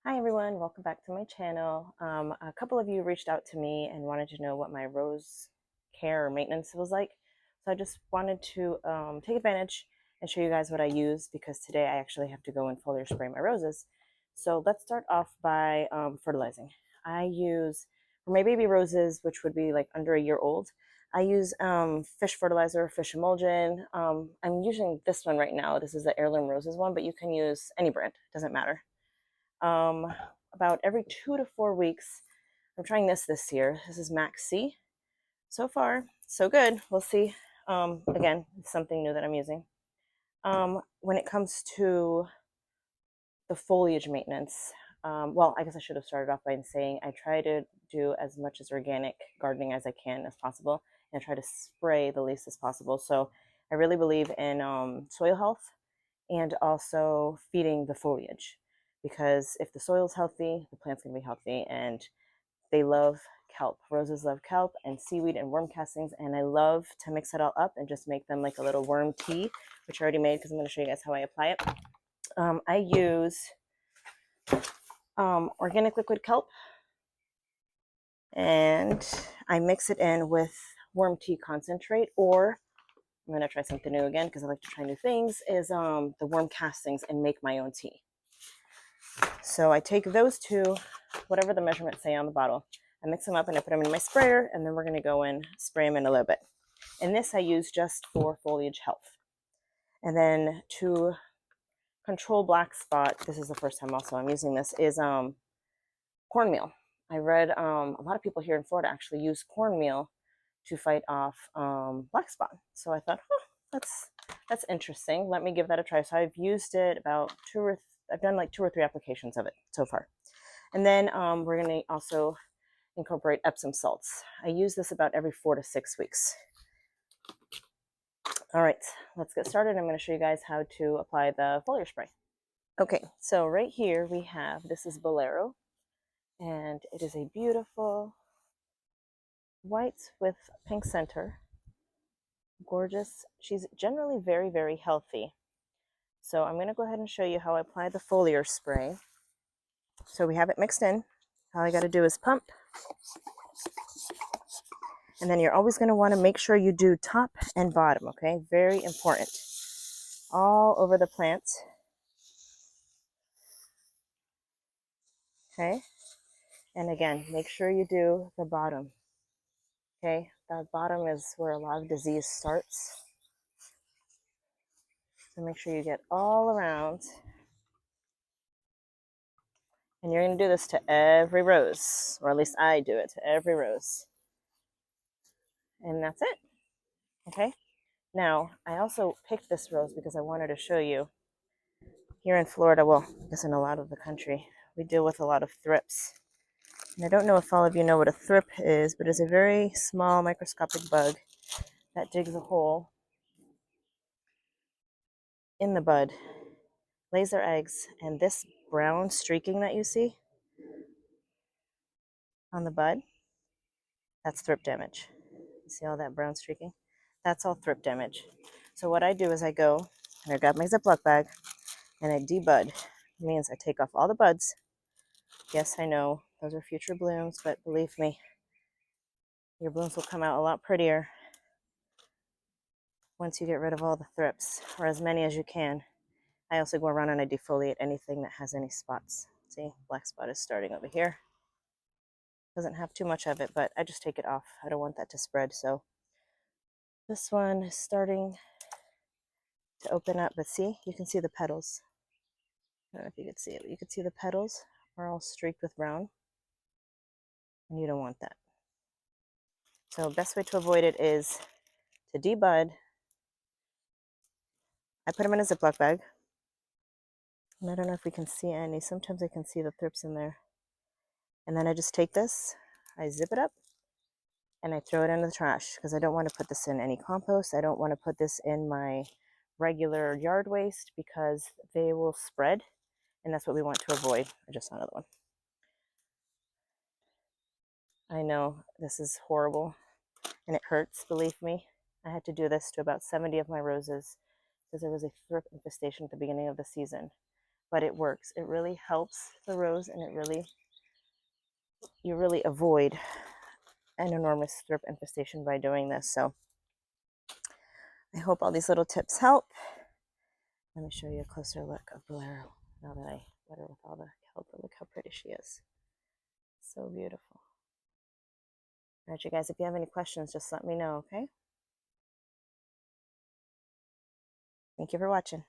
Hi everyone, welcome back to my channel. A couple of you reached out to me and wanted to know what my rose care or maintenance was like. So I just wanted to take advantage and show you guys what I use because today I actually have to go and foliar spray my roses. So let's start off by fertilizing. I use, for my baby roses, which would be like under a year old, I use fish fertilizer, fish emulsion. I'm using this one right now. This is the Heirloom Roses one, but you can use any brand, doesn't matter. um, about every 2 to 4 weeks. I'm trying this year. This is Max C. So far, so good. We'll see. Again, it's something new that I'm using. When it comes to the foliage maintenance, well, I guess I should have started off by saying I try to do as much as organic gardening as I can as possible and try to spray the least as possible. So I really believe in soil health and also feeding the foliage, because if the soil is healthy, the plant's going to be healthy. And they love kelp. Roses love kelp and seaweed and worm castings, and I love to mix it all up and just make them like a little worm tea, which I already made because I'm going to show you guys how I apply it. I use organic liquid kelp, and I mix it in with worm tea concentrate, or I'm going to try something new again because I like to try new things, is the worm castings, and make my own tea. So I take those two, whatever the measurements say on the bottle, I mix them up and I put them in my sprayer, and then we're going to go and spray them in a little bit. And this I use just for foliage health. And then to control black spot, this is the first time also I'm using this, is cornmeal. I read a lot of people here in Florida actually use cornmeal to fight off black spot. So I thought, that's interesting. Let me give that a try. So I've used it about I've done like 2 or 3 applications of it so far. And then we're going to also incorporate Epsom salts. I use this about every 4 to 6 weeks. All right, let's get started. I'm going to show you guys how to apply the foliar spray. Okay, so right here we have, this is Bolero, and it is a beautiful white with pink center. Gorgeous. She's generally very, very healthy. So I'm going to go ahead and show you how I apply the foliar spray. So we have it mixed in. All I got to do is pump. And then you're always going to want to make sure you do top and bottom, okay? Very important. All over the plant. Okay? And again, make sure you do the bottom. Okay? The bottom is where a lot of disease starts. So make sure you get all around. And you're going to do this to every rose, or at least I do it to every rose. And that's it. Okay? Now, I also picked this rose because I wanted to show you. Here in Florida, well, I guess in a lot of the country, we deal with a lot of thrips. And I don't know if all of you know what a thrip is, but it's a very small microscopic bug that digs a hole in the bud, lays their eggs, and this brown streaking that you see on the bud, that's thrip damage. You see all that brown streaking? That's all thrip damage. So what I do is I go and I grab my Ziploc bag and I debud. It means I take off all the buds. Yes, I know those are future blooms, but believe me, your blooms will come out a lot prettier once you get rid of all the thrips, or as many as you can. I also go around and I defoliate anything that has any spots. See, black spot is starting over here. Doesn't have too much of it, but I just take it off. I don't want that to spread. So this one is starting to open up, but see, you can see the petals. I don't know if you could see it, but you can see the petals are all streaked with brown, and you don't want that. So best way to avoid it is to debud. I put them in a Ziploc bag. And I don't know if we can see any. Sometimes I can see the thrips in there. And then I just take this, I zip it up, and I throw it in the trash because I don't want to put this in any compost. I don't want to put this in my regular yard waste because they will spread, and that's what we want to avoid. I just saw another one. I know this is horrible and it hurts, believe me. I had to do this to about 70 of my roses because there was a thrip infestation at the beginning of the season. but it works. It really helps the rose, and you really avoid an enormous thrip infestation by doing this. So I hope all these little tips help. Let me show you a closer look of Bolero now that I wet her with all the kelp. Look how pretty she is. So beautiful. All right, you guys, if you have any questions, just let me know, okay? Thank you for watching.